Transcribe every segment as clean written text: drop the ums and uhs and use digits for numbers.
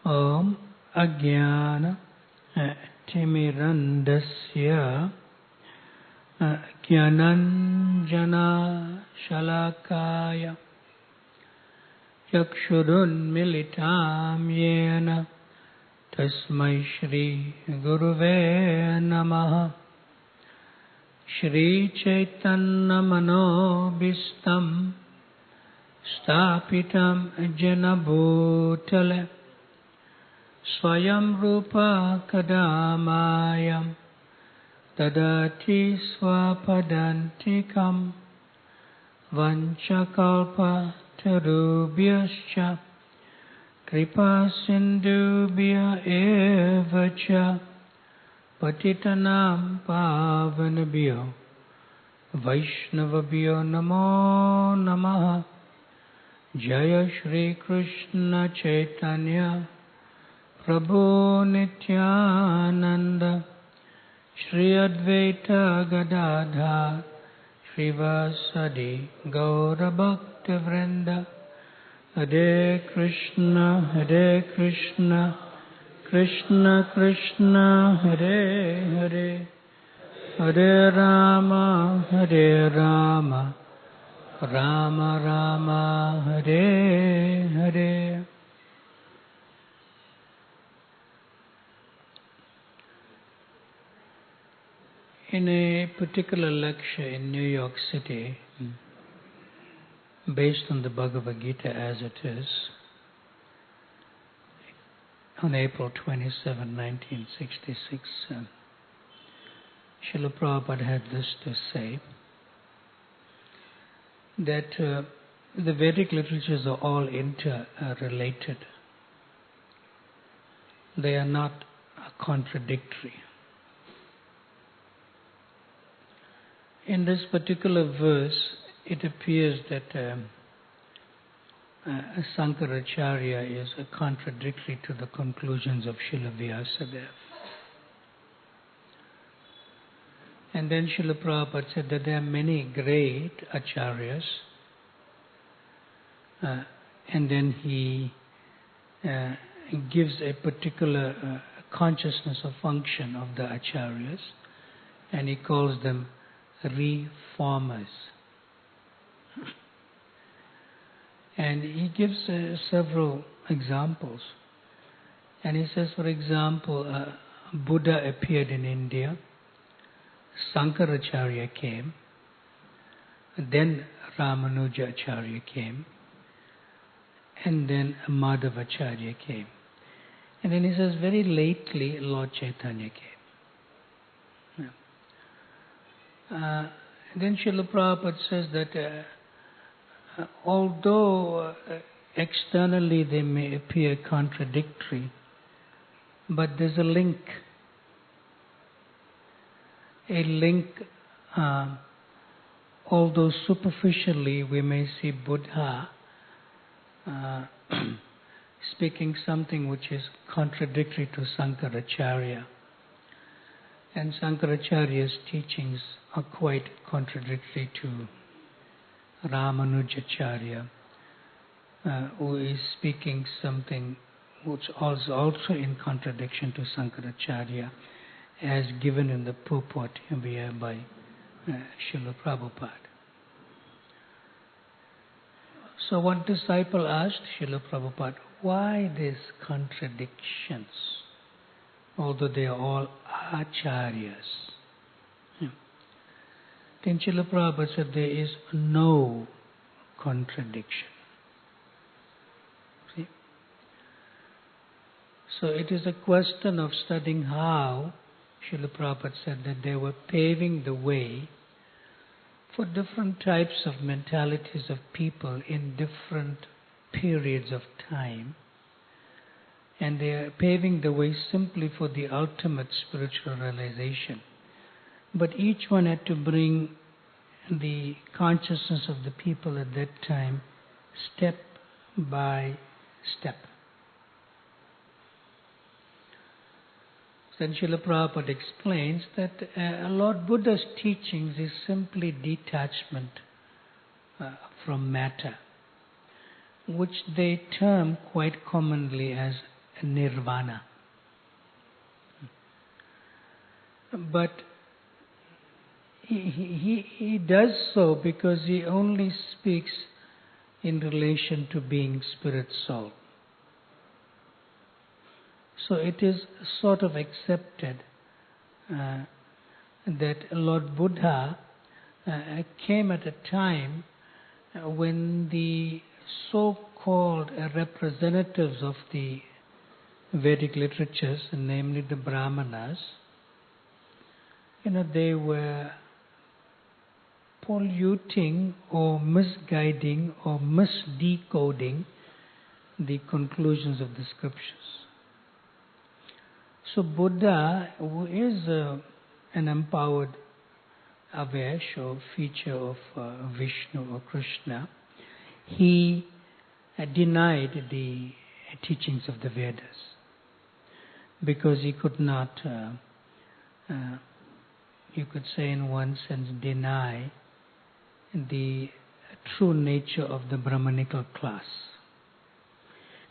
Om Ajnana Timirandasya Jnananjana Shalakaya Yakshurun Militam Yena Tasmai Shri Guruve Namaha Shri Chaitanya Manobhistam Stapitam Jena Bhutale Swayam Rupa Kadamayam Dadati Swapadantikam Vanchakalpa Tarubhyascha Kripa Sindhubhya Evacha Patitanam Pavanabhyo Vaishnavabhyo Namo Namaha Jaya Shri Krishna Chaitanya Prabhu Nityananda Shri Advaita Gadadhar Shrivasadi Gaura Bhakta Vrinda Hare Krishna Krishna Krishna Hare Hare Hare Rama Rama Rama Hare Hare. In a particular lecture in New York City, based on the Bhagavad Gita as it is, on April 27, 1966, Srila Prabhupada had this to say, that the Vedic literatures are all interrelated. They are not contradictory. In this particular verse, it appears that Sankaracharya is contradictory to the conclusions of Srila Vyasadeva. And then Srila Prabhupada said that there are many great acharyas, and then he gives a particular consciousness or function of the acharyas, and he calls them reformers. And he gives several examples. And he says, for example, Buddha appeared in India, Sankaracharya came, then Ramanujacharya came, and then Madhavacharya came. And then he says, very lately, Lord Chaitanya came. Then Srila Prabhupada says that although externally they may appear contradictory, but there's a link. Although superficially we may see Buddha speaking something which is contradictory to Sankaracharya, and Sankaracharya's teachings are quite contradictory to Ramanujacharya, who is speaking something which is also in contradiction to Sankaracharya, as given in the purport here by Srila Prabhupada. So one disciple asked Srila Prabhupada, why these contradictions, although they are all acharyas? Then Srila Prabhupada said there is no contradiction. See? So it is a question of studying how Srila Prabhupada said that they were paving the way for different types of mentalities of people in different periods of time. And they are paving the way simply for the ultimate spiritual realization. But each one had to bring the consciousness of the people at that time step by step. Then Srila Prabhupada explains that Lord Buddha's teachings is simply detachment from matter, which they term quite commonly as nirvana. But he does so because he only speaks in relation to being spirit soul. So it is sort of accepted that Lord Buddha came at a time when the so-called representatives of the Vedic literatures, namely the Brahmanas, they were polluting or misguiding or misdecoding the conclusions of the scriptures. So Buddha, who is an empowered Avesh or feature of Vishnu or Krishna, he denied the teachings of the Vedas because he could not, you could say in one sense, deny the true nature of the Brahmanical class.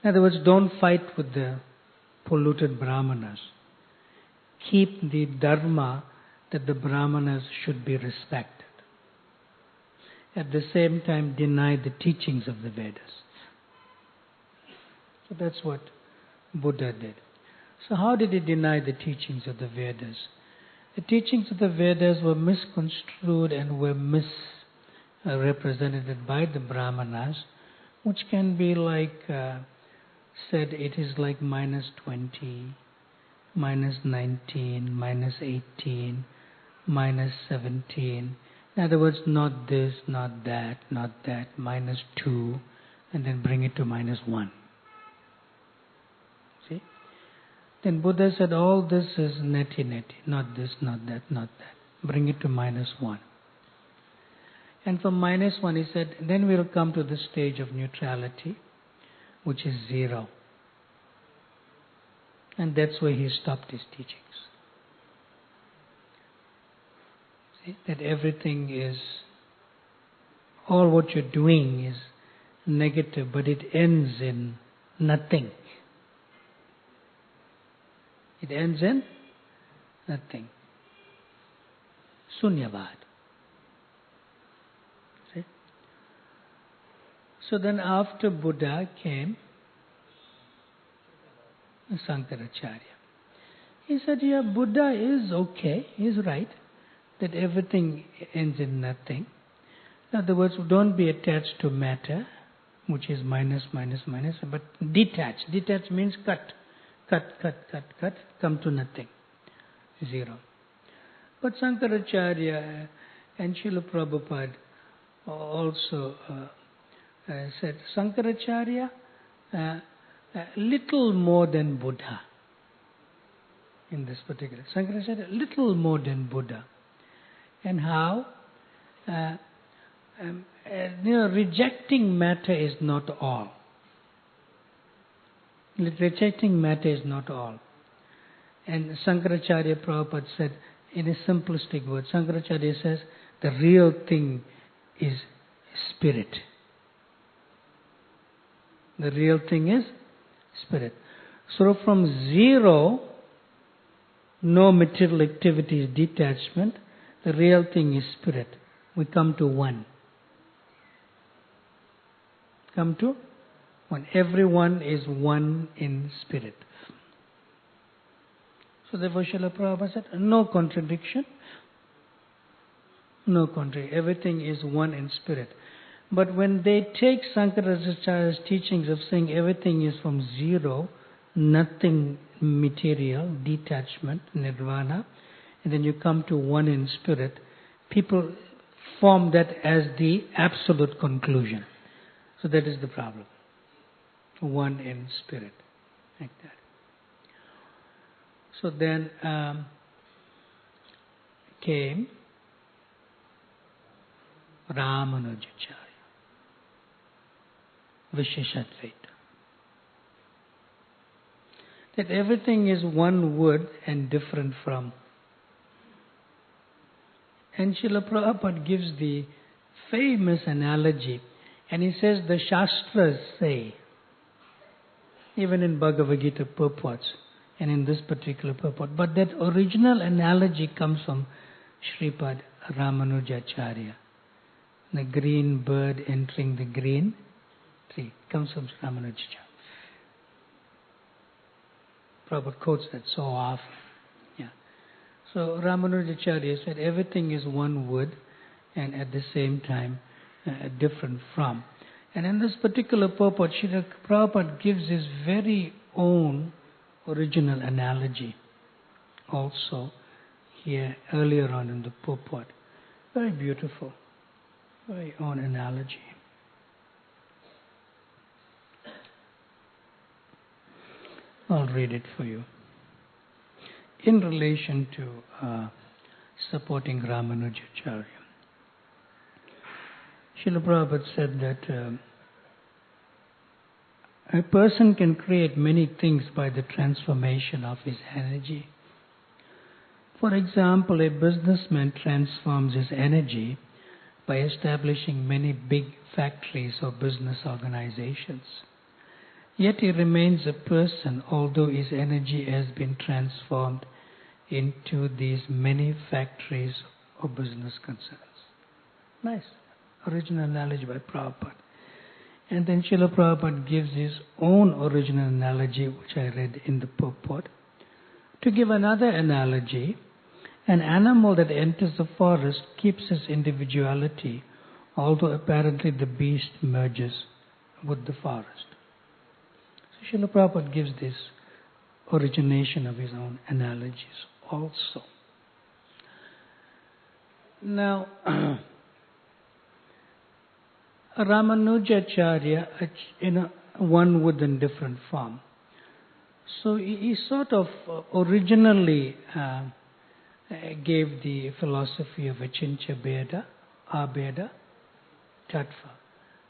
In other words, don't fight with the polluted Brahmanas. Keep the dharma that the Brahmanas should be respected. At the same time, deny the teachings of the Vedas. So that's what Buddha did. So how did he deny the teachings of the Vedas? The teachings of the Vedas were misconstrued and were misrepresented by the Brahmanas, which can be like said it is like minus 20, minus 19, minus 18, minus 17. In other words, not this, not that, minus 2, and then bring it to minus 1. See? Then Buddha said, all this is neti, not this, not that, not that. Bring it to minus 1. And from minus 1, he said, then we'll come to the stage of neutrality, which is 0. And that's where he stopped his teachings. See, that everything is, all what you're doing is negative, but it ends in nothing. It ends in nothing. Sunyavad. See? So then after Buddha came Sankaracharya. He said, yeah, Buddha is okay, he's right, that everything ends in nothing. In other words, don't be attached to matter, which is minus, but detach. Detach means cut, come to nothing, 0. But Sankaracharya and Srila Prabhupada also said, Sankaracharya, little more than Buddha. In this particular, Sankaracharya, little more than Buddha. And how? Rejecting matter is not all. Rejecting matter is not all. And Sankaracharya Prabhupada said, in a simplistic word, Sankaracharya says, the real thing is spirit. The real thing is spirit. So from 0, no material activity is detachment. The real thing is spirit. We come to 1. Come to 1. Everyone is 1 in spirit. So therefore Srila Prabhupada said, no contradiction. No contradiction. Everything is 1 in spirit. But when they take Sankaracharya's teachings of saying everything is from 0, nothing material, detachment, nirvana, and then you come to 1 in spirit, people form that as the absolute conclusion. So that is the problem. 1 in spirit, like that. So then came Ramanujacharya, Visheshadrata. That everything is one word and different from. And Srila Prabhupada gives the famous analogy, and he says the Shastras say even in Bhagavad Gita purports, and in this particular purport. But that original analogy comes from Sripad Ramanujacharya. The green bird entering the green tree comes from Ramanujacharya. Prabhupada quotes that so often. Yeah. So Ramanujacharya said everything is one wood and at the same time different from. And in this particular purport, Srila Prabhupada gives his very own original analogy also here earlier on in the purport. Very beautiful, very own analogy. I'll read it for you. In relation to supporting Ramanujacharya, Srila Prabhupada said that a person can create many things by the transformation of his energy. For example, a businessman transforms his energy by establishing many big factories or business organizations. Yet he remains a person, although his energy has been transformed into these many factories or business concerns. Nice. Original analogy by Prabhupada. And then Srila Prabhupada gives his own original analogy, which I read in the purport. To give another analogy, an animal that enters the forest keeps its individuality, although apparently the beast merges with the forest. So Srila Prabhupada gives this origination of his own analogies also. Now, Ramanujacharya, one wood in different form. So he sort of originally gave the philosophy of Achincha Bheda, Abheda, Tattva,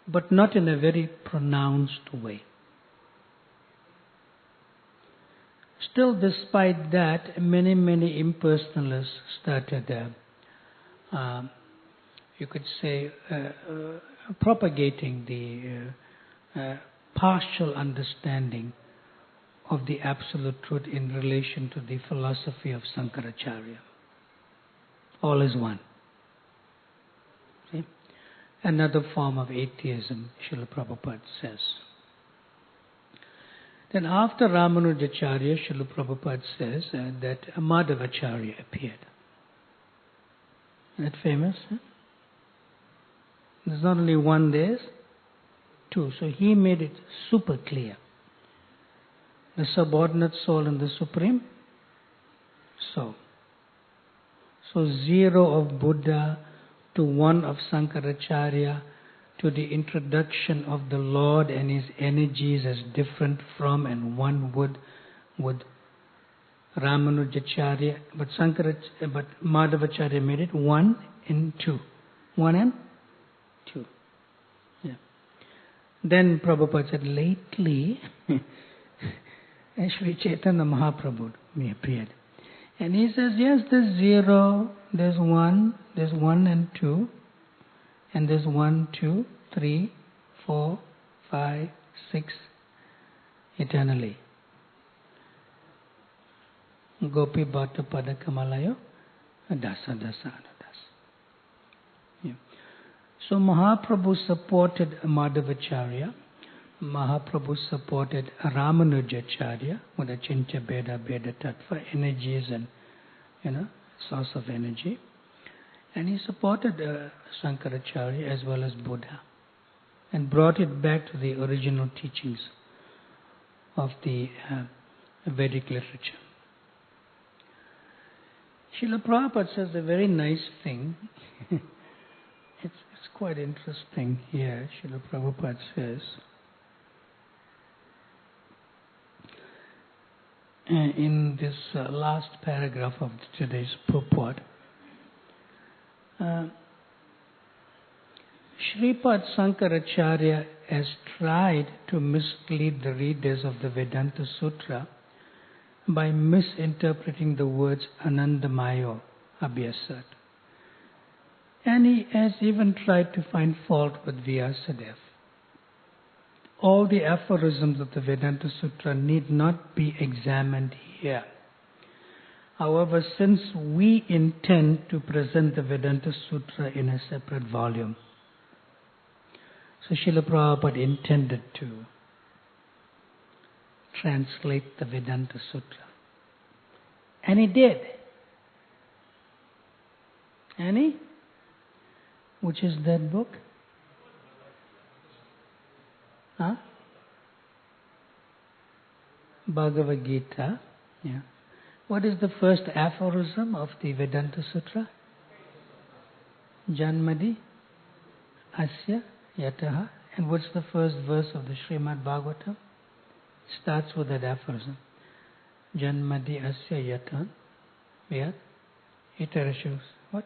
but not in a very pronounced way. Still, despite that, many impersonalists started, you could say, propagating the partial understanding of the absolute truth in relation to the philosophy of Sankaracharya. All is one. See? Another form of atheism, Srila Prabhupada says. Then after Ramanujacharya, Srila Prabhupada says that Madhavacharya appeared. Isn't that famous? Huh? There's not only one, there's two. So he made it super clear. The subordinate soul and the supreme soul. So zero of Buddha to one of Sankaracharya to the introduction of the Lord and his energies as different from and one with Ramanujacharya. But Madhavacharya made it one and two. One and two. Yeah. Then Prabhupada said, lately, Sri Chaitanya Mahaprabhu appeared. And he says, yes, there's zero, there's one and two, and there's 1, 2, 3, 4, 5, 6, eternally. Gopi Bhatta Pada Kamalayo, Dasa Dasa Anudas. Yeah. So Mahaprabhu supported Madhavacharya. Mahaprabhu supported Ramanujacharya with Achincha Bheda Bheda Tattva, energies and source of energy. And he supported Sankaracharya as well as Buddha and brought it back to the original teachings of the Vedic literature. Srila Prabhupada says a very nice thing. It's quite interesting here. Srila Prabhupada says, in this last paragraph of today's purport, Sripad Sankaracharya has tried to mislead the readers of the Vadantasutra by misinterpreting the words Anandamayo Abhyasat. And he has even tried to find fault with Vyasadeva. all the aphorisms of the Vedanta Sutra need not be examined here. However, since we intend to present the Vedanta Sutra in a separate volume, so Srila Prabhupada intended to translate the Vedanta Sutra. And he did. And he? Which is that book? Huh? Bhagavad Gita. Yeah. What is the first aphorism of the Vedanta Sutra? Janmadi Asya Yataha. And what's the first verse of the Srimad Bhagavatam? Starts with that aphorism. Janmadi Asya Yataha. Vyat Itarashus. What?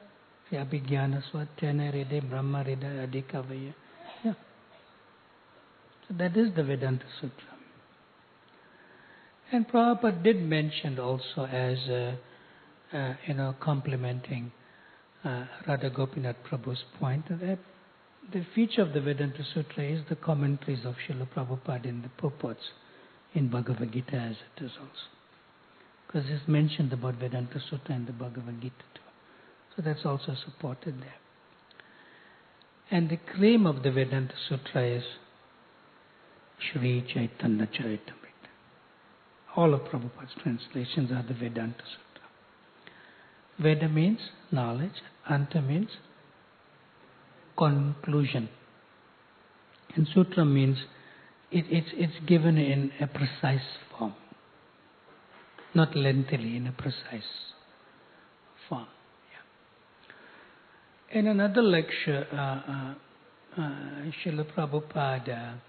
Abhigyana Swat Tena Ride Brahma Ride Adhikavaya. Yeah. So that is the Vedanta Sutra. And Prabhupada did mention also as, complementing Radha Gopinath Prabhu's point that the feature of the Vedanta Sutra is the commentaries of Srila Prabhupada in the purports in Bhagavad Gita as it is also. Because it's mentioned about Vedanta Sutra in the Bhagavad Gita too. So that's also supported there. And the claim of the Vedanta Sutra is Shri Chaitanya Charitamrita. All of Prabhupada's translations are the Vedanta Sutra. Veda means knowledge, Anta means conclusion. And Sutra means it's given in a precise form. Not lengthily, in a precise form. Yeah. In another lecture, Srila Prabhupada,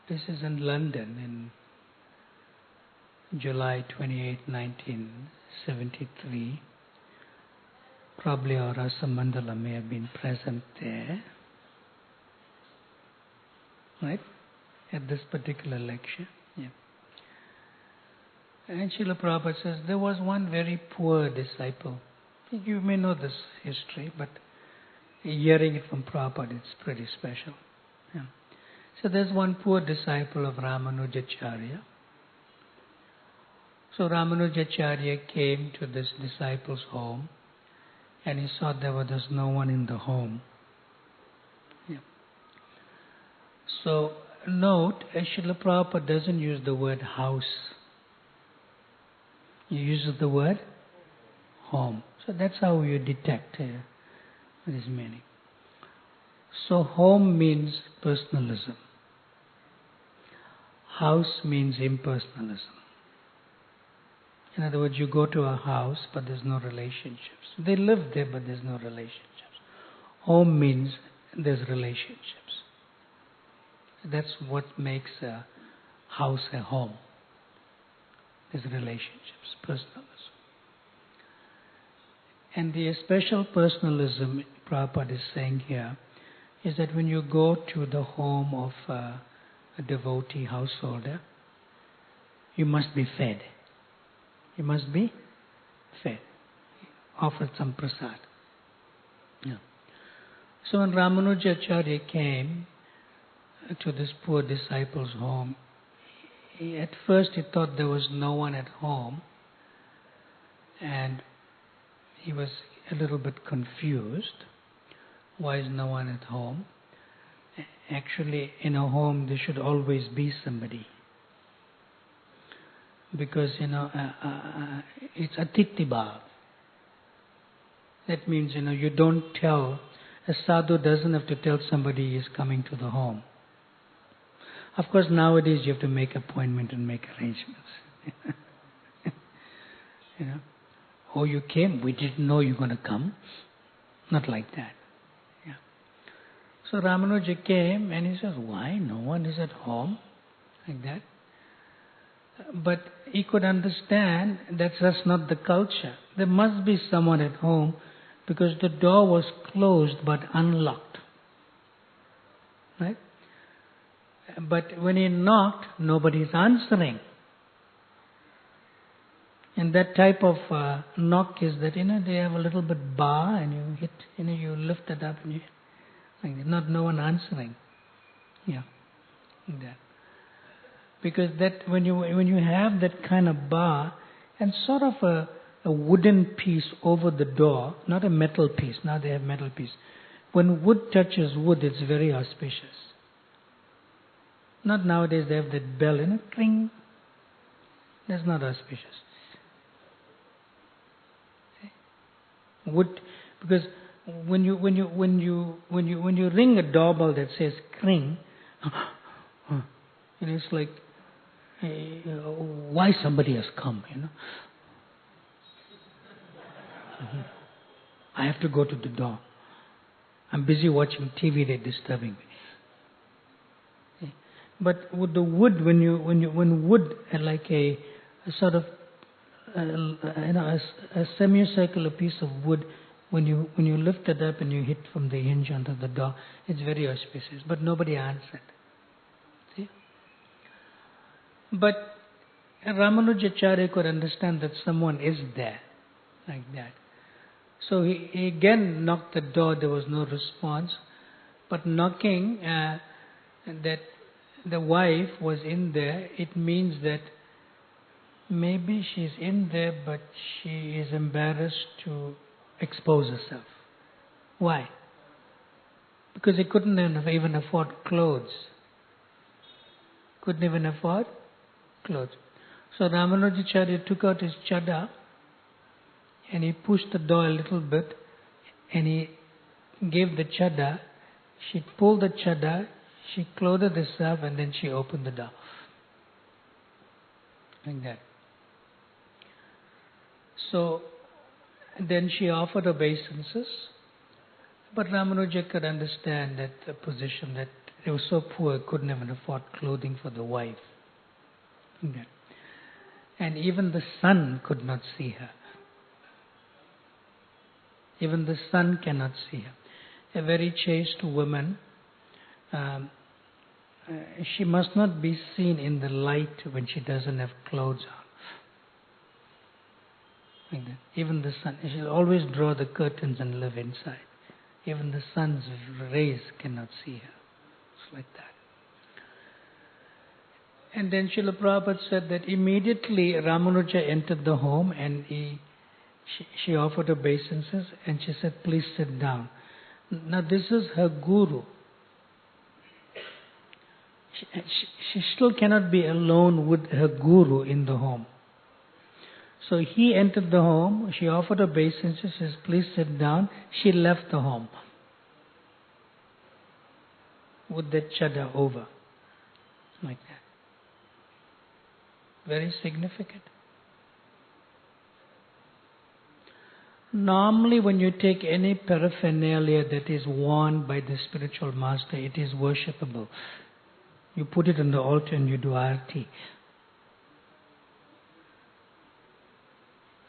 this is in London in July 28, 1973. Probably our Rasa Mandala may have been present there. Right? At this particular lecture. Yeah. And Srila Prabhupada says, there was one very poor disciple. You may know this history, but hearing it from Prabhupada, it's pretty special. Yeah. So there's one poor disciple of Ramanujacharya. So Ramanujacharya came to this disciple's home and he saw there was no one in the home. Yeah. So note, Srila Prabhupada doesn't use the word house. He uses the word home. So that's how you detect his meaning. So home means personalism. House means impersonalism. In other words, you go to a house, but there's no relationships. They live there, but there's no relationships. Home means there's relationships. That's what makes a house a home. There's relationships, personalism. And the special personalism Prabhupada is saying here is that when you go to the home of a devotee householder, you must be fed. You must be fed. Offered some prasad. Yeah. So when Ramanujacharya came to this poor disciple's home, at first he thought there was no one at home, and he was a little bit confused. Why is no one at home? Actually, in a home there should always be somebody. Because, it's atiti bhav. That means, you don't tell, a sadhu doesn't have to tell somebody he is coming to the home. Of course, nowadays you have to make appointment and make arrangements. Oh, you came, we didn't know you were going to come. Not like that. Yeah. So Ramanuja came and he says, why? No one is at home? Like that. But he could understand that's just not the culture. There must be someone at home because the door was closed but unlocked. Right? But when he knocked, nobody's answering. And that type of knock is that, they have a little bit bar and you hit, you lift it up and you hit. Like that. No one answering. Yeah. That. Because that when you have that kind of bar and sort of a wooden piece over the door, not a metal piece. Now they have metal piece. When wood touches wood, it's very auspicious. Not nowadays they have that bell, cling. That's not auspicious. Wood, because when you ring a doorbell that says "cring," it's like, why somebody has come, I have to go to the door. I'm busy watching TV, they're disturbing me. But with the wood, when wood, like a sort of a semicircular piece of wood, when you lift it up and you hit from the hinge onto the door, it's very auspicious. But nobody answered. See? But Ramanujacharya could understand that someone is there, like that. So he again knocked the door. There was no response. But knocking, that the wife was in there, it means that maybe she's in there, but she is embarrassed to expose herself. Why? Because he couldn't even afford clothes. Couldn't even afford clothes. So Ramanujacharya took out his chadda and he pushed the door a little bit and he gave the chadda. She pulled the chadda, she clothed herself, and then she opened the door. Like that. So then she offered obeisances, but Ramanuja could understand that the position, that they were so poor, couldn't even afford clothing for the wife. Like that. And even the sun could not see her. Even the sun cannot see her. A very chaste woman, she must not be seen in the light when she doesn't have clothes on. Like that. Even the sun, she will always draw the curtains and live inside. Even the sun's rays cannot see her. It's like that. And then Srila Prabhupada said that immediately Ramanuja entered the home and she offered obeisances and she said, please sit down. Now this is her guru. She still cannot be alone with her guru in the home. So he entered the home, she offered obeisances, she says, please sit down. She left the home with that chadda over. Like that. Very significant. Normally when you take any paraphernalia that is worn by the spiritual master, it is worshipable. You put it on the altar and you do arti.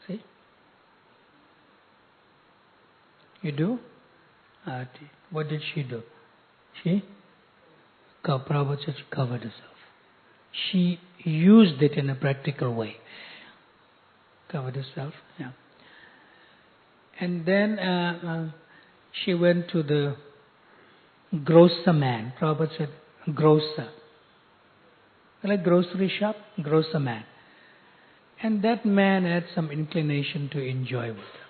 See? You do arti. What did she do? Prabhupada said she covered herself. She used it in a practical way. Covered herself, yeah. And then she went to the grocer man. Prabhupada said, grocer. Like grocery shop, grocer man. And that man had some inclination to enjoy with her.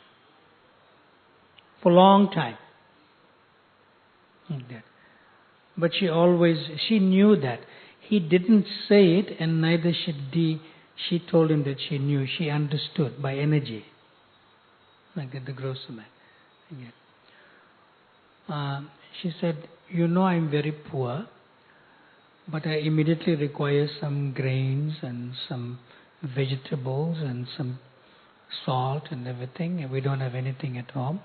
For a long time. Like that. But she knew that. He didn't say it and neither she told him that she knew. She understood by energy. Like that, the grocer man. Yeah. She said, I'm very poor, but I immediately require some grains and some vegetables and some salt and everything, and we don't have anything at home.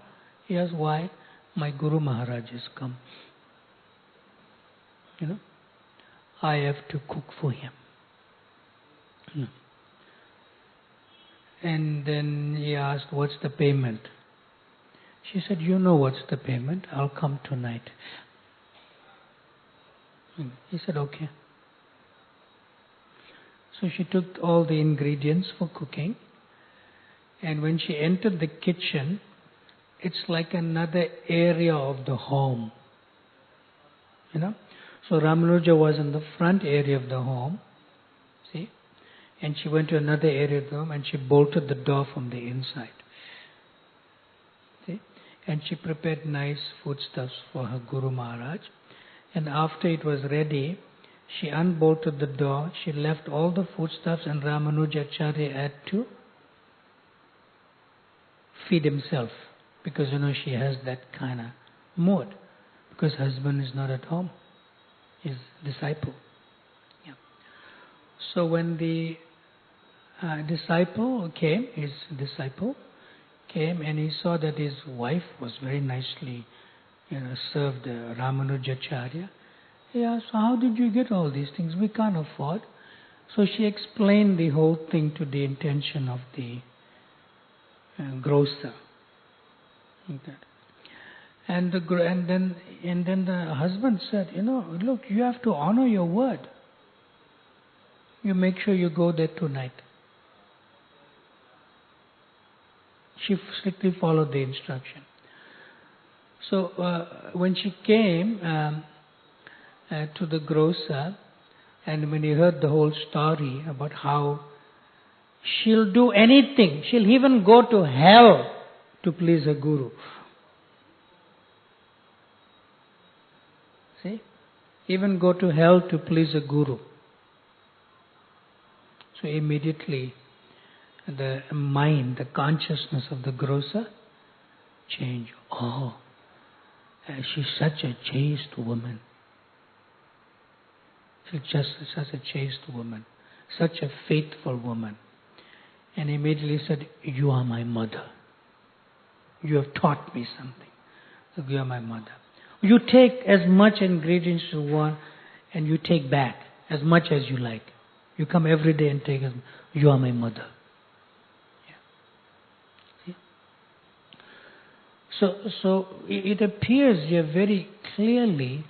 He asked, why? My Guru Maharaj has come. I have to cook for him. And then he asked, what's the payment? She said, what's the payment? I'll come tonight. He said, okay. So she took all the ingredients for cooking. And when she entered the kitchen, it's like another area of the home. So Ramanuja was in the front area of the home, see, and she went to another area of the home and she bolted the door from the inside. See? And she prepared nice foodstuffs for her Guru Maharaj. And after it was ready, she unbolted the door, she left all the foodstuffs, and Ramanujacharya had to feed himself, because she has that kind of mood, because husband is not at home, his disciple. Yeah. So when the disciple came and he saw that his wife was very nicely served Ramanujacharya, he asked, how did you get all these things? We can't afford. So she explained the whole thing to the intention of the grocer. Like that. And then the husband said, look, you have to honor your word. You make sure you go there tonight. She strictly followed the instruction. So when she came to the grocer, and when he heard the whole story about how she'll do anything, she'll even go to hell to please her guru. See? Even go to hell to please a guru. So immediately the mind, the consciousness of the grocer changed. Oh, she's such a chaste woman. She's just such a chaste woman, such a faithful woman. And immediately said, you are my mother. You have taught me something. So you are my mother. You take as much ingredients you want and you take back as much as you like. You come every day and take as much. You are my mother. Yeah. See? So it appears here very clearly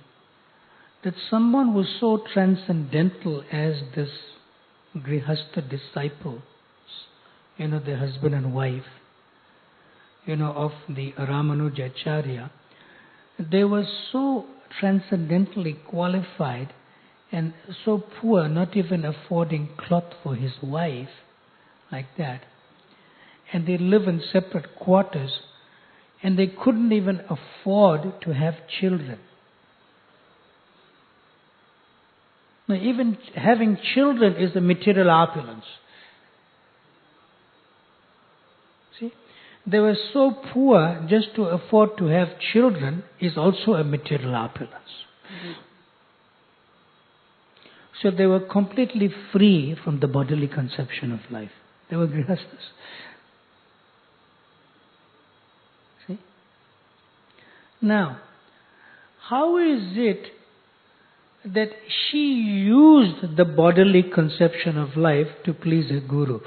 that someone who is so transcendental as this Grihastha disciple, the husband and wife, of the Ramanujacharya, they were so transcendently qualified and so poor, not even affording cloth for his wife, like that. And they live in separate quarters, and they couldn't even afford to have children. Now, even having children is a material opulence. See? They were so poor, just to afford to have children is also a material opulence. Mm-hmm. So they were completely free from the bodily conception of life. They were grihasthas. See? Now, how is it that she used the bodily conception of life to please her guru?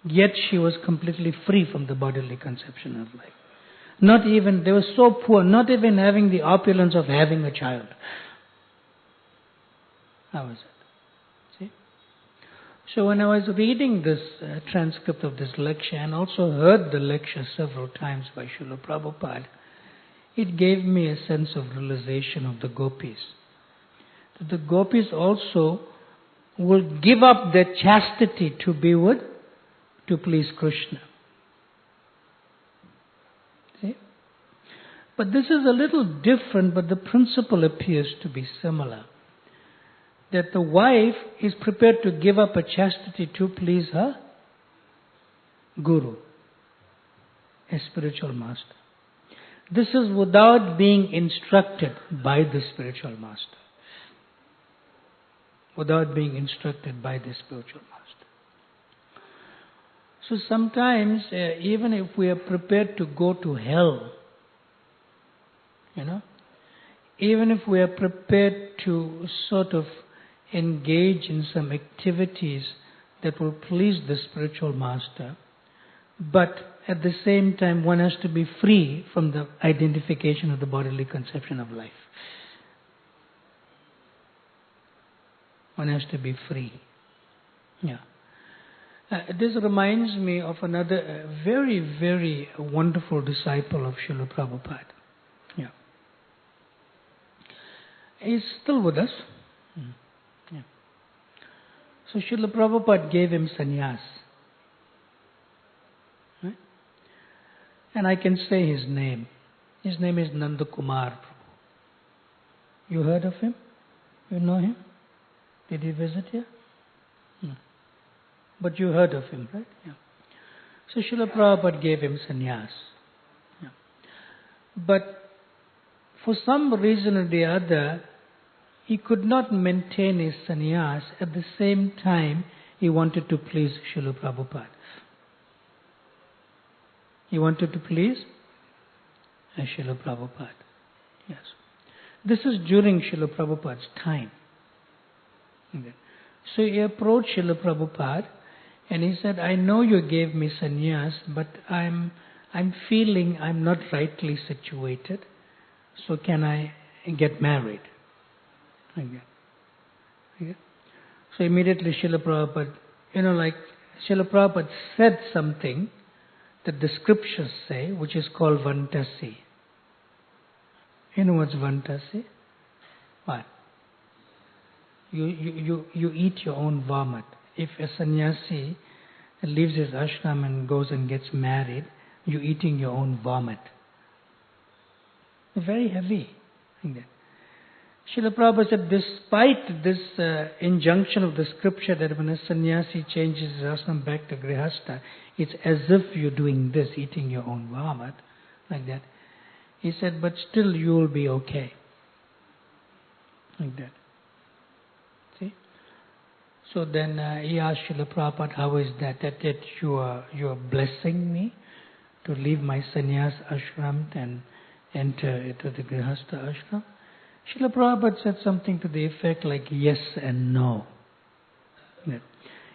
Yet she was completely free from the bodily conception of life. Not even, they were so poor, not even having the opulence of having a child. How is it? See? So when I was reading this transcript of this lecture, and also heard the lecture several times by Srila Prabhupada, it gave me a sense of realization of the Gopis. That the Gopis also will give up their chastity to be with, to please Krishna. See? But this is a little different, but the principle appears to be similar. That the wife is prepared to give up her chastity to please her guru, a spiritual master. This is without being instructed by the spiritual master. Without being instructed by the spiritual master. So sometimes, even if we are prepared to go to hell, even if we are prepared to sort of engage in some activities that will please the spiritual master, but at the same time one has to be free from the identification of the bodily conception of life. One has to be free. Yeah. This reminds me of another very, very wonderful disciple of Srila Prabhupada. Yeah. He's still with us. Yeah. So Srila Prabhupada gave him sannyas. Right? And I can say his name. His name is Nandu Kumar. You heard of him? You know him? Did he visit here? No. But you heard of him, right? Yeah. So Srila Prabhupada gave him sannyas. Yeah. But for some reason or the other, he could not maintain his sannyas. At the same time, he wanted to please Srila Prabhupada. He wanted to please Srila Prabhupada. Yes. This is during Srila Prabhupada's time. Okay. So he approached Srila Prabhupada and he said, I know you gave me sannyas, but I'm feeling I'm not rightly situated. So can I get married? Okay. Okay. So immediately Srila Prabhupada, Srila Prabhupada said something that the scriptures say, which is called Vadantasutra. You know what's Vadantasutra? What? You eat your own vomit. If a sannyasi leaves his ashram and goes and gets married, you're eating your own vomit. Very heavy. Srila Prabhupada said, despite this injunction of the scripture that when a sannyasi changes his ashram back to grihastha, it's as if you're doing this, eating your own vomit, like that. He said, but still you will be okay. Like that. See? So then he asked Srila Prabhupada, how is that? That you are blessing me to leave my sannyas ashram and enter into the grihastha ashram? Srila Prabhupada said something to the effect like yes and no.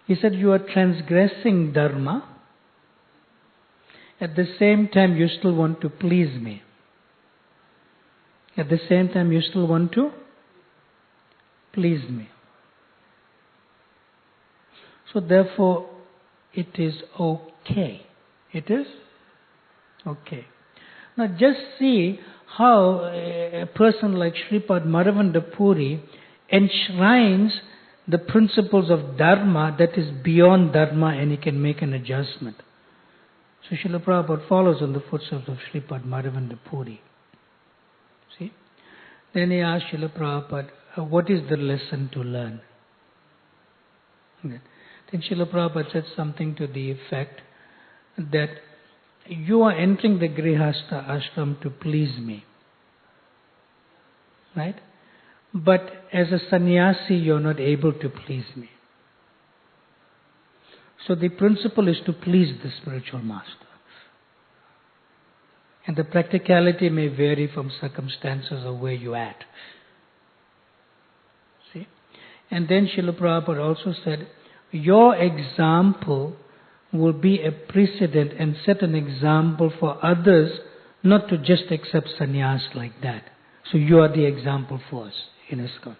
He said, you are transgressing dharma. At the same time, you still want to please me. At the same time, you still want to please me. So therefore, it is okay. It is okay. Now just see how a person like Sripad Madhavendra Puri enshrines the principles of dharma that is beyond dharma, and he can make an adjustment. So Srila Prabhupada follows on the footsteps of Sripad Madhavendra Puri. See? Then he asked Srila Prabhupada, what is the lesson to learn? Then Srila Prabhupada said something to the effect that you are entering the grihastha ashram to please me. Right? But as a sannyasi, you're not able to please me. So the principle is to please the spiritual master. And the practicality may vary from circumstances of where you're at. See? And then Srila Prabhupada also said, your example will be a precedent and set an example for others not to just accept sannyas like that. So you are the example for us in ISKCON.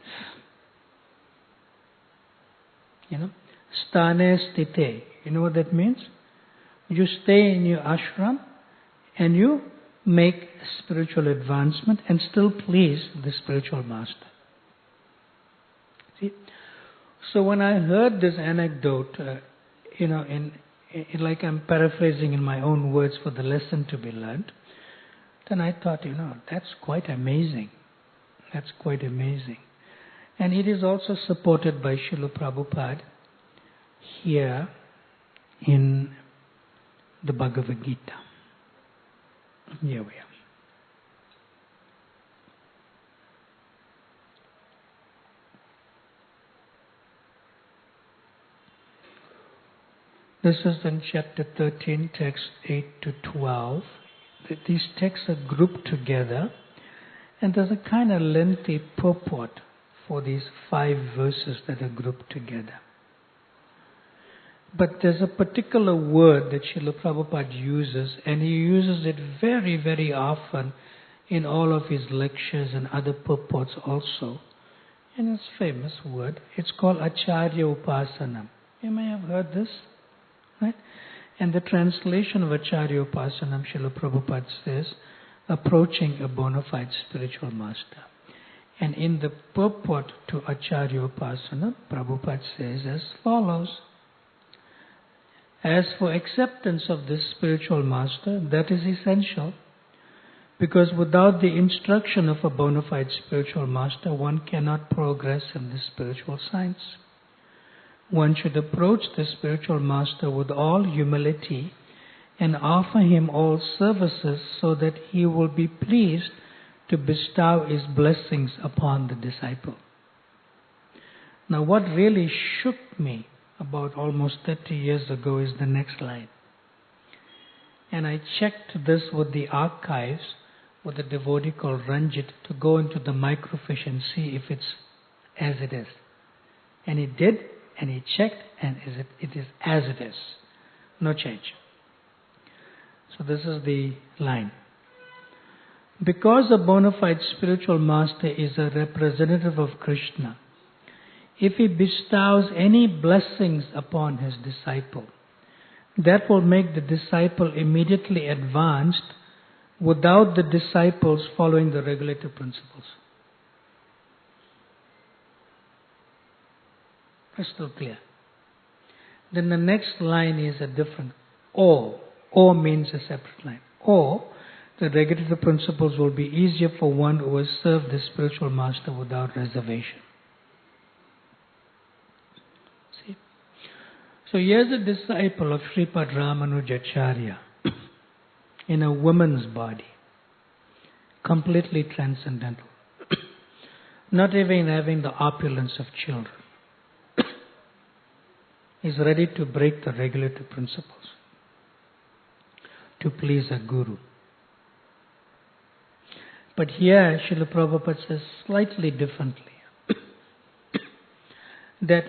Sthane sthite. You know what that means? You stay in your ashram and you make spiritual advancement and still please the spiritual master. See? So when I heard this anecdote, like I'm paraphrasing in my own words for the lesson to be learned, then I thought, that's quite amazing. That's quite amazing. And it is also supported by Srila Prabhupada here in the Bhagavad Gita. Here we are. This is in chapter 13, text 8 to 12. These texts are grouped together, and there's a kind of lengthy purport for these 5 verses that are grouped together. But there's a particular word that Srila Prabhupada uses, and he uses it very, very often in all of his lectures and other purports also. And it's a famous word. It's called Acharya Upasanam. You may have heard this. Right? And the translation of Acharya Upasanam, Srila Prabhupada says, approaching a bona fide spiritual master. And in the purport to Acharya Upasana, Prabhupada says as follows: as for acceptance of this spiritual master, that is essential, because without the instruction of a bona fide spiritual master, one cannot progress in the spiritual science. One should approach the spiritual master with all humility and offer him all services so that he will be pleased to bestow his blessings upon the disciple. Now, what really shook me about almost 30 years ago is the next line. And I checked this with the archives with a devotee called Ranjit to go into the microfiche and see if it's as it is. And he did, and he checked, and it is as it is. No change. So this is the line. Because a bona fide spiritual master is a representative of Krishna, if he bestows any blessings upon his disciple, that will make the disciple immediately advanced without the disciples following the regulative principles. Crystal clear. Then the next line is a different or. Or means a separate line. Or the regulative principles will be easier for one who has served the spiritual master without reservation. See? So here's a disciple of Sripad Ramanujacharya in a woman's body, completely transcendental, not even having the opulence of children. Is ready to break the regulative principles to please a guru. But here Srila Prabhupada says slightly differently that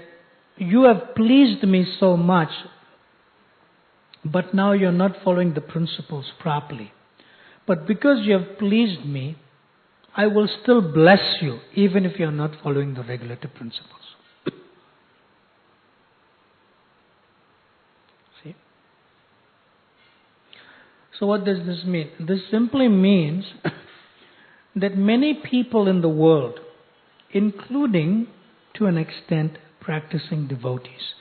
you have pleased me so much, but now you're not following the principles properly. But because you have pleased me, I will still bless you even if you're not following the regulative principles. See? So what does this mean? This simply means that many people in the world, including to an extent practicing devotees,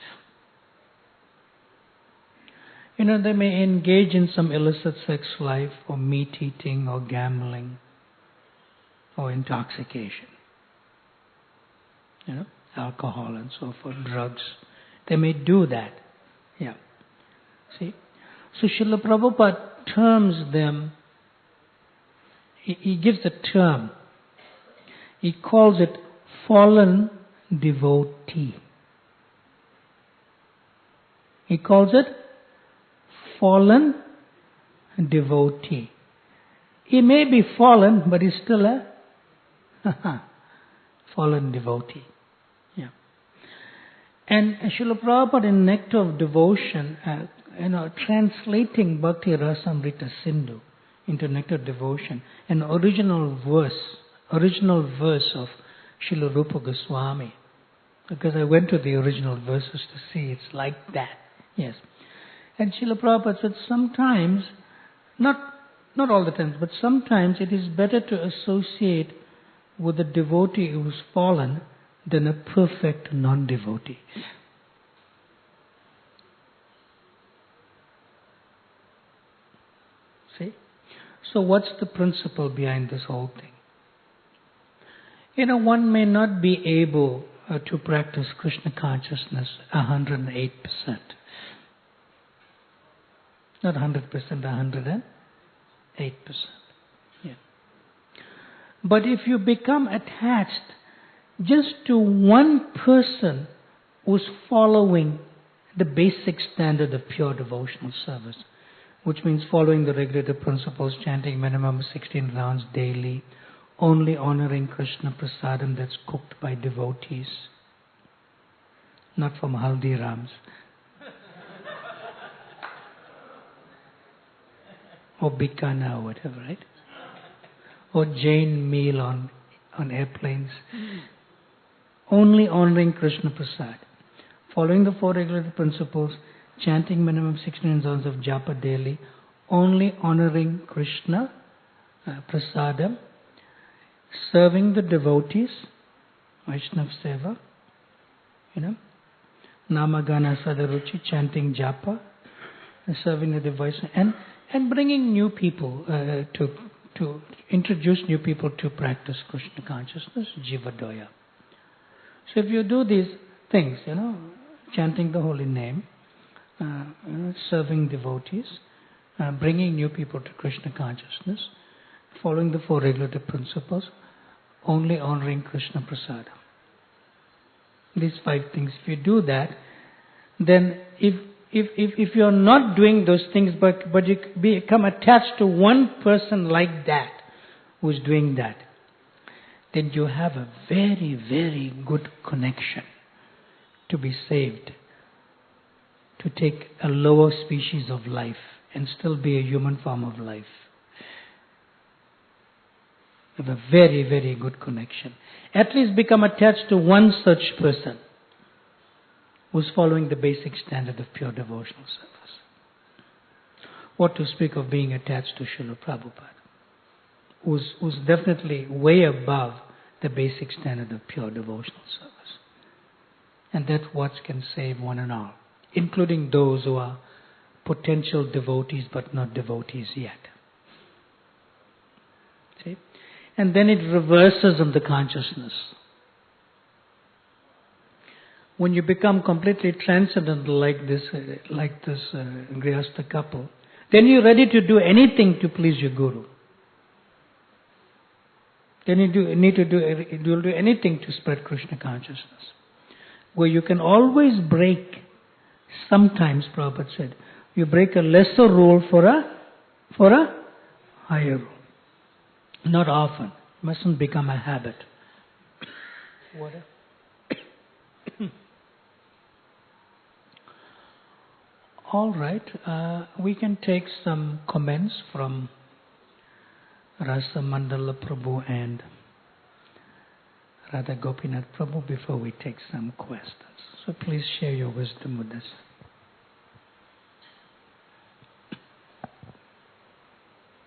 they may engage in some illicit sex life or meat eating or gambling or intoxication, alcohol and so forth, drugs. They may do that. Yeah. See? So Srila Prabhupada terms them, he gives a term. He calls it fallen devotee. He calls it fallen devotee. He may be fallen, but he's still a fallen devotee. Yeah. And Srila Prabhupada in Nectar of Devotion, translating Bhakti Rasamrita Sindhu into Nectar of Devotion, an original verse of Srila Rupa Goswami, because I went to the original verses to see it's like that. Yes. And Srila Prabhupada said sometimes, not all the time, but sometimes it is better to associate with a devotee who's fallen than a perfect non-devotee. See? So what's the principle behind this whole thing? One may not be able to practice Krishna consciousness 108%. Not 100%, 108%. Yeah. But if you become attached just to one person who's following the basic standard of pure devotional service, which means following the regulative principles, chanting minimum 16 rounds daily, only honoring Krishna prasadam that's cooked by devotees, not from Haldirams, or Bikana or whatever, right? Or Jain meal on airplanes. Only honoring Krishna prasad. Following the four regulative principles, chanting minimum 16 rounds of japa daily, only honoring Krishna prasadam, serving the devotees, Vaishnav Seva, Namagana Sadaruchi, chanting japa, and serving the devotees, and bringing new people to introduce new people to practice Krishna consciousness, Jivadoya. So if you do these things, chanting the holy name, serving devotees, bringing new people to Krishna consciousness, following the 4 regulative principles, only honoring Krishna Prasada. These 5 things, if you do that, then if you are not doing those things, but you become attached to one person like that, who is doing that, then you have a very, very good connection to be saved, to take a lower species of life and still be a human form of life. You have a very, very good connection. At least become attached to one such person who's following the basic standard of pure devotional service. What to speak of being attached to Srila Prabhupada, who's definitely way above the basic standard of pure devotional service. And that's what can save one and all, including those who are potential devotees but not devotees yet. See? And then it reverses on the consciousness. When you become completely transcendental like this Grihastha couple, then you're ready to do anything to please your guru. Then you'll do anything to spread Krishna consciousness. Where you can always break, sometimes Prabhupada said, you break a lesser rule for a higher rule. Not often. It mustn't become a habit. Water. All right. We can take some comments from Rasa Mandala Prabhu and Radha Gopinath Prabhu before we take some questions. So please share your wisdom with us.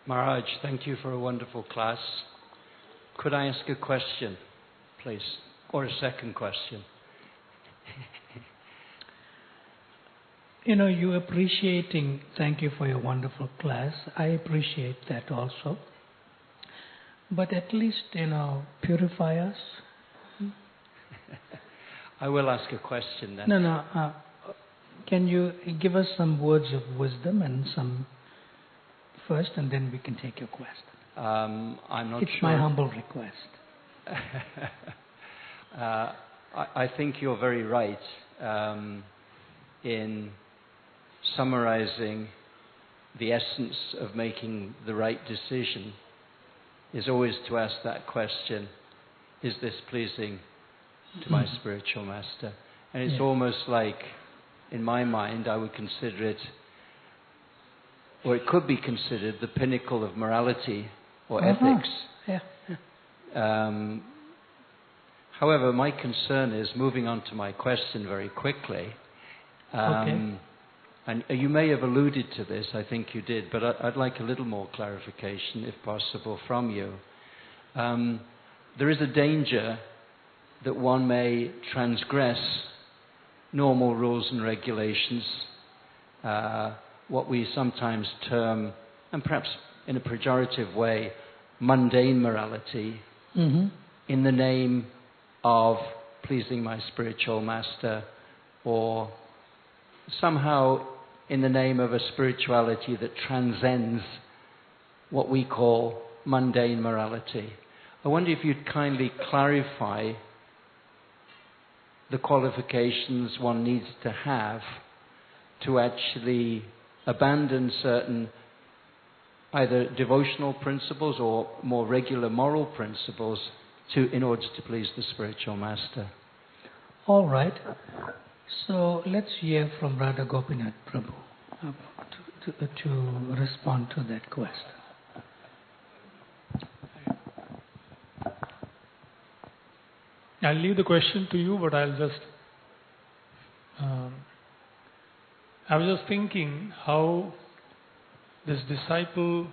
Maharaj, thank you for a wonderful class. Could I ask a question, please? Or a second question? You appreciating, thank you for your wonderful class. I appreciate that also. But at least, purify us. I will ask a question then. No. Can you give us some words of wisdom and some first, and then we can take your question. I'm not it's sure. It's my humble request. I think you're very right in summarizing the essence of making the right decision is always to ask that question, is this pleasing to my spiritual master? And it's almost like, in my mind, I would consider it, or it could be considered, the pinnacle of morality or ethics. However, my concern is, moving on to my question very quickly, and you may have alluded to this, I think you did, but I'd like a little more clarification, if possible, from you. There is a danger that one may transgress normal rules and regulations, what we sometimes term, and perhaps in a pejorative way, mundane morality, in the name of pleasing my spiritual master, or somehow in the name of a spirituality that transcends what we call mundane morality. I wonder if you'd kindly clarify the qualifications one needs to have to actually abandon certain either devotional principles or more regular moral principles in order to please the spiritual master. All right. So let's hear from Radha Gopinath Prabhu to respond to that question. I'll leave the question to you, but I'll just... I was just thinking how this disciple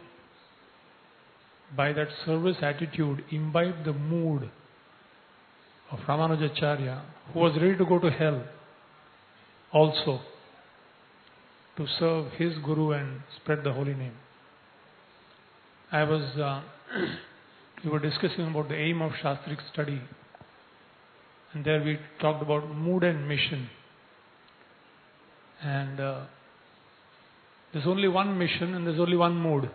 by that service attitude, imbibed the mood of Ramanujacharya, who was ready to go to hell also to serve his Guru and spread the holy name. We were discussing about the aim of Shastric study, and there we talked about mood and mission. And there's only one mission and there's only one mood.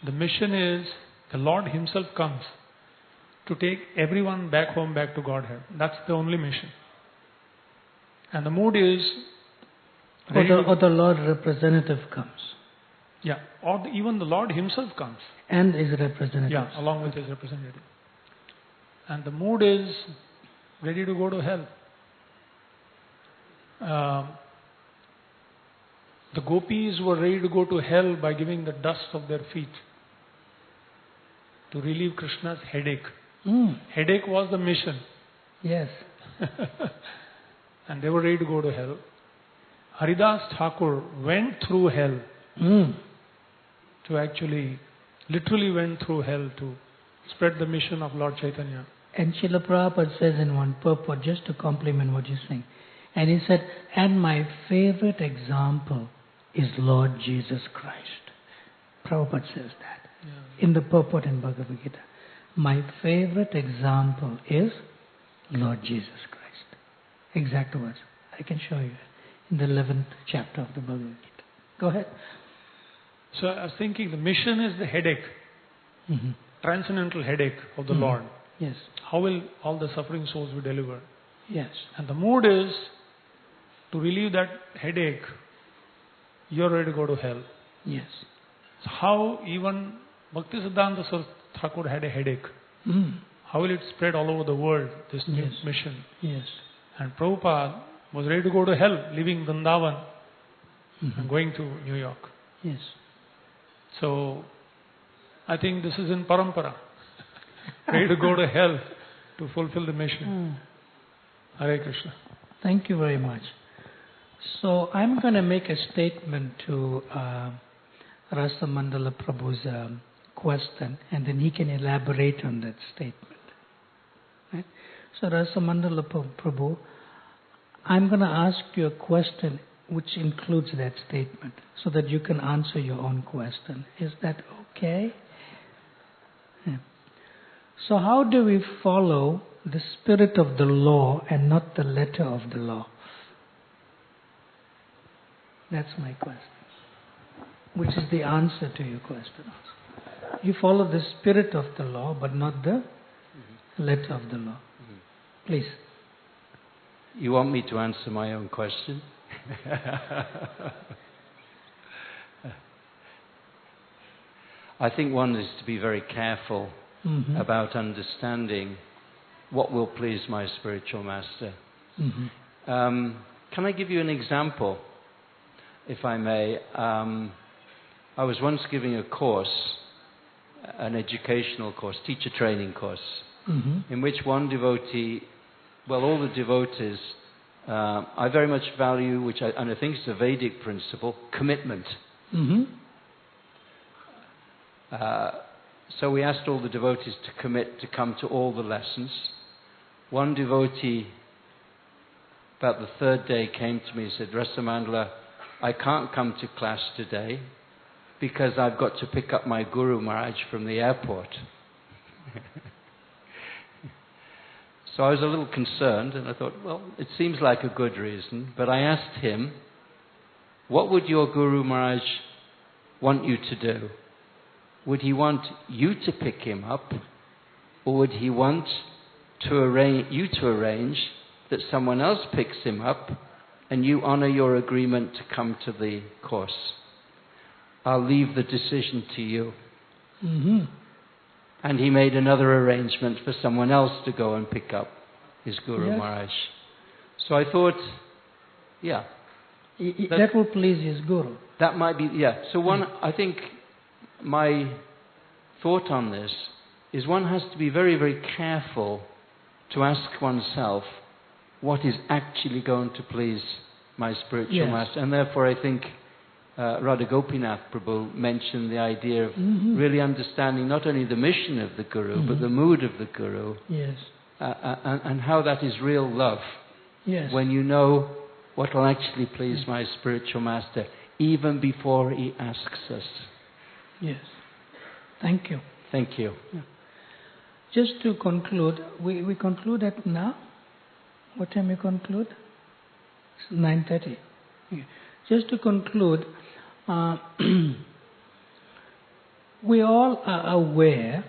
The mission is the Lord Himself comes to take everyone back home, back to Godhead. That's the only mission. And the mood is... Or the Lord representative comes. Yeah, or even the Lord Himself comes. And His representative. Yeah, along with His representative. And the mood is ready to go to hell. The Gopis were ready to go to hell by giving the dust of their feet to relieve Krishna's headache. Headache was the mission. Yes. And they were ready to go to hell. Haridas Thakur went through hell to actually, literally went through hell to spread the mission of Lord Chaitanya. And Srila Prabhupada says in one purport, just to complement what you're saying, and he said, and my favorite example is Lord Jesus Christ. Prabhupada says that in the purport in Bhagavad Gita. My favorite example is Lord Jesus Christ. Exact words. I can show you in the 11th chapter of the Bhagavad Gita. Go ahead. So I was thinking the mission is the headache, transcendental headache of the Lord. Yes. How will all the suffering souls be delivered? Yes. And the mood is to relieve that headache, you're ready to go to hell. Yes. So how even Bhaktisiddhanta Thakur had a headache. How will it spread all over the world, this new mission? Yes. And Prabhupada was ready to go to hell, leaving Vrindavan and going to New York. Yes. So, I think this is in parampara. Ready to go to hell to fulfill the mission. Hare Krishna. Thank you very much. So, I'm going to make a statement to Rasamandala Prabhu's question, and then he can elaborate on that statement. Right? So, Rasamandala Prabhu, I'm going to ask you a question which includes that statement, so that you can answer your own question. Is that okay? Yeah. So how do we follow the spirit of the law and not the letter of the law? That's my question. Which is the answer to your question. You follow the spirit of the law, but not the letter of the law. Please. You want me to answer my own question? I think one is to be very careful about understanding what will please my spiritual master. Can I give you an example, if I may? I was once giving a course, an educational course, teacher training course, in which one devotee, well, all the devotees, I very much value, and I think it's a Vedic principle, commitment. So we asked all the devotees to commit to come to all the lessons. One devotee, about the third day, came to me and said, Rasamandala, I can't come to class today because I've got to pick up my Guru Maharaj from the airport. So I was a little concerned, and I thought, well, it seems like a good reason. But I asked him, what would your Guru Maharaj want you to do? Would he want you to pick him up, or would he want you to arrange that someone else picks him up and you honor your agreement to come to the course? I'll leave the decision to you. And he made another arrangement for someone else to go and pick up his Guru Maharaj. So I thought, that will please his Guru. That might be, So I think my thought on this is one has to be very, very careful to ask oneself what is actually going to please my spiritual master. And therefore I think Radha Gopinath Prabhu mentioned the idea of really understanding not only the mission of the Guru, but the mood of the Guru. Yes. And how that is real love. Yes. When you know what will actually please my spiritual master, even before he asks us. Yes. Thank you. Thank you. Yeah. Just to conclude, we conclude at now? What time we conclude? It's 9:30. Yeah. Just to conclude, we all are aware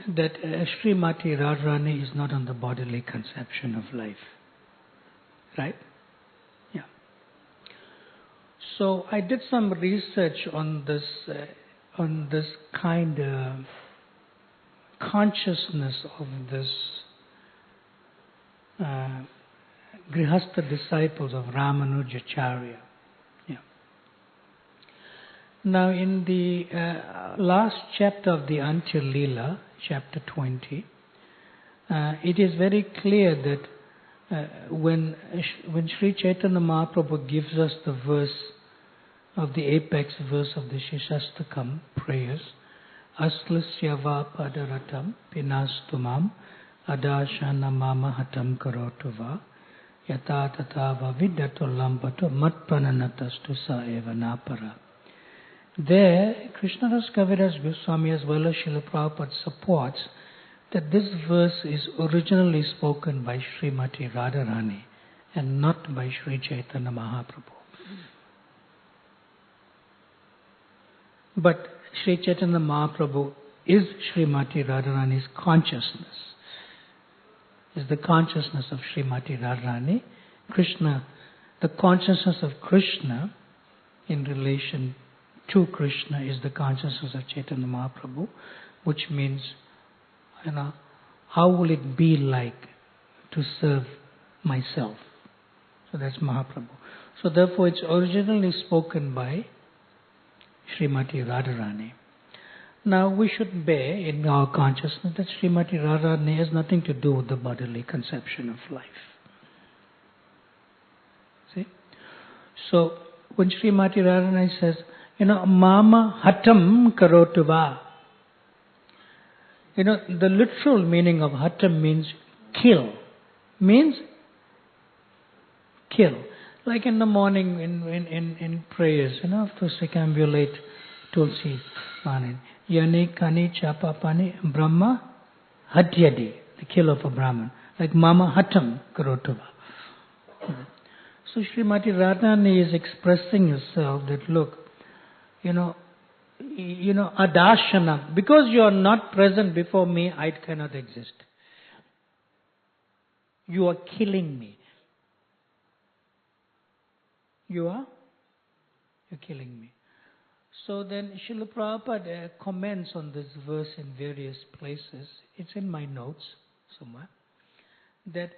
that Srimati Radharani is not on the bodily conception of life. Right? Yeah. So I did some research on this kind of consciousness of this Grihastha disciples of Ramanujacharya. Yeah. Now in the last chapter of the Antya Leela, chapter 20, it is very clear that when Sri Chaitanya Mahaprabhu gives us the verse of the apex verse of the Shishastakam prayers, Aslasya va padaratam pinastumam adashana mama hatam karotu va yata tata va vidyatulambato matprananatastu sa eva napara. There, Krishnadas Kaviraj Goswami as well as Srila Prabhupada supports that this verse is originally spoken by Srimati Radharani and not by Sri Chaitanya Mahaprabhu. But Sri Chaitanya Mahaprabhu is Srimati Radharani's consciousness. Is the consciousness of Srimati Radharani. Krishna, the consciousness of Krishna in relation to Krishna is the consciousness of Chaitanya Mahaprabhu, which means, how will it be like to serve myself? So that's Mahaprabhu. So therefore it's originally spoken by Srimati Radharani. Now we should bear in our consciousness that Srimati Radharani has nothing to do with the bodily conception of life. See? So when Srimati Radharani says, Mama hatam karotuva. The literal meaning of hatam means kill. Means kill. Like in the morning in prayers, to circumambulate Tulsi Manin. Yani kani chapa pani Brahma hatyadi, the kill of a Brahman. Like Mama hatam karotuva. So Srimati Radharani is expressing herself that look, adashana, because you are not present before me, I cannot exist. You are killing me. You're killing me. So then Srila Prabhupada comments on this verse in various places. It's in my notes somewhere. That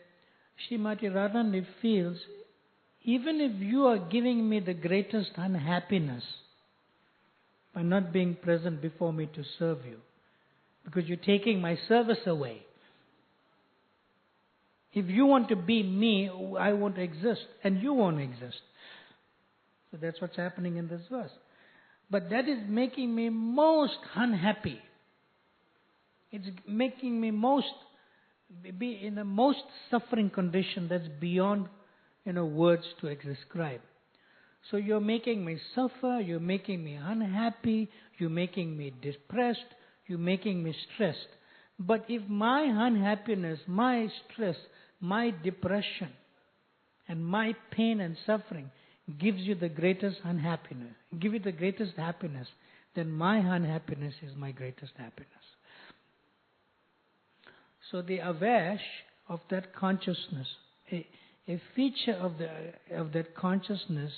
Srimati Radharani feels, even if you are giving me the greatest unhappiness by not being present before me to serve you, because you're taking my service away. If you want to be me, I won't exist, and you won't exist. So that's what's happening in this verse. But that is making me most unhappy. It's making me be in a most suffering condition that's beyond, words to describe. So you're making me suffer, you're making me unhappy, you're making me depressed, you're making me stressed. But if my unhappiness, my stress, my depression, and my pain and suffering gives you the greatest unhappiness, give you the greatest happiness, then my unhappiness is my greatest happiness. So the avash of that consciousness, a feature of that consciousness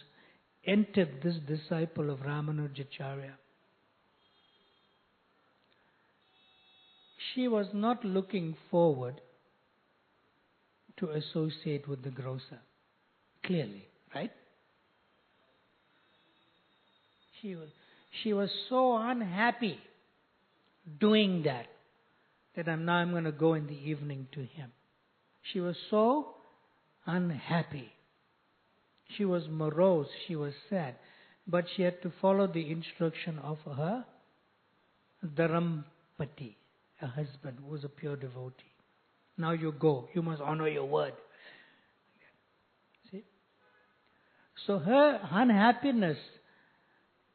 entered this disciple of Ramanujacharya. She was not looking forward to associate with the grocer, clearly, right? She was so unhappy doing that I'm going to go in the evening to him. She was so unhappy. She was morose. She was sad. but she had to follow the instruction of her Dharampati, a husband who was a pure devotee. Now you go, you must honor your word. See? So her unhappiness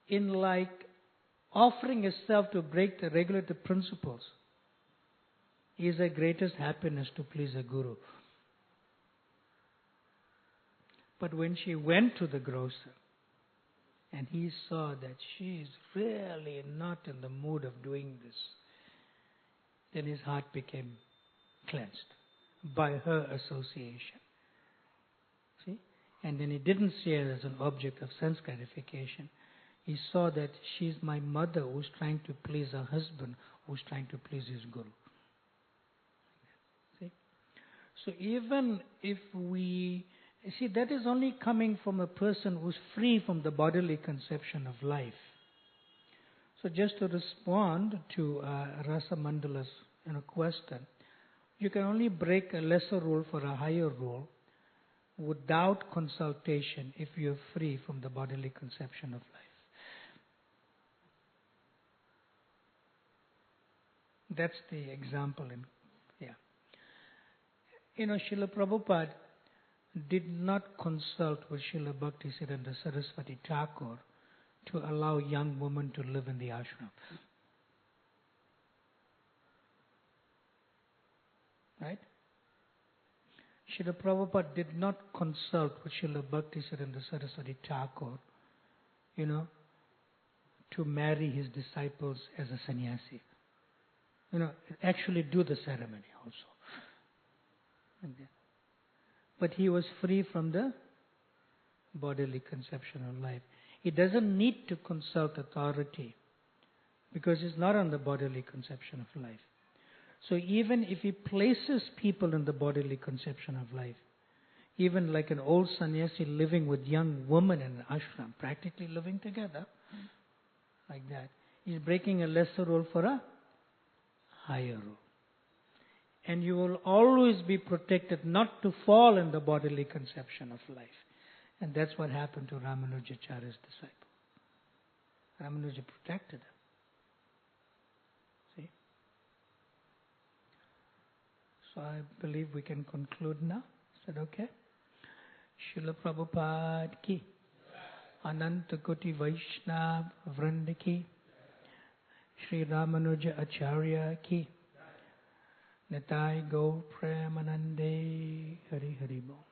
in offering herself to break the regulative principles is her greatest happiness to please her guru. But when she went to the grocer and he saw that she is really not in the mood of doing this, then his heart became cleansed by her association. See? And then he didn't see her as an object of sense gratification. He saw that she's my mother who's trying to please her husband, who's trying to please his guru. See? So even if that is only coming from a person who's free from the bodily conception of life. So just to respond to Rasa Mandala's question, you can only break a lesser rule for a higher rule without consultation if you're free from the bodily conception of life. That's the example. Srila Prabhupada did not consult with Srila Bhaktisiddhanta Saraswati Thakur to allow young women to live in the ashram. Right? Srila Prabhupada did not consult with Srila Bhaktisiddhanta Saraswati Thakur, to marry his disciples as a sannyasi. Actually do the ceremony also. But he was free from the bodily conception of life. He doesn't need to consult authority because he's not on the bodily conception of life. So even if he places people in the bodily conception of life, even like an old sannyasi living with young women in an ashram, practically living together, like that, he's breaking a lesser rule for a higher rule. And you will always be protected not to fall in the bodily conception of life. And that's what happened to Ramanujacharya's disciple. Ramanuja protected him. See? So I believe we can conclude now. Is that okay? Srila Prabhupada ki, Ananta Koti Vaishnav Vranda ki, Sri Ramanuja Acharya ki, Nitai Go Premanande Hari Hari Bol.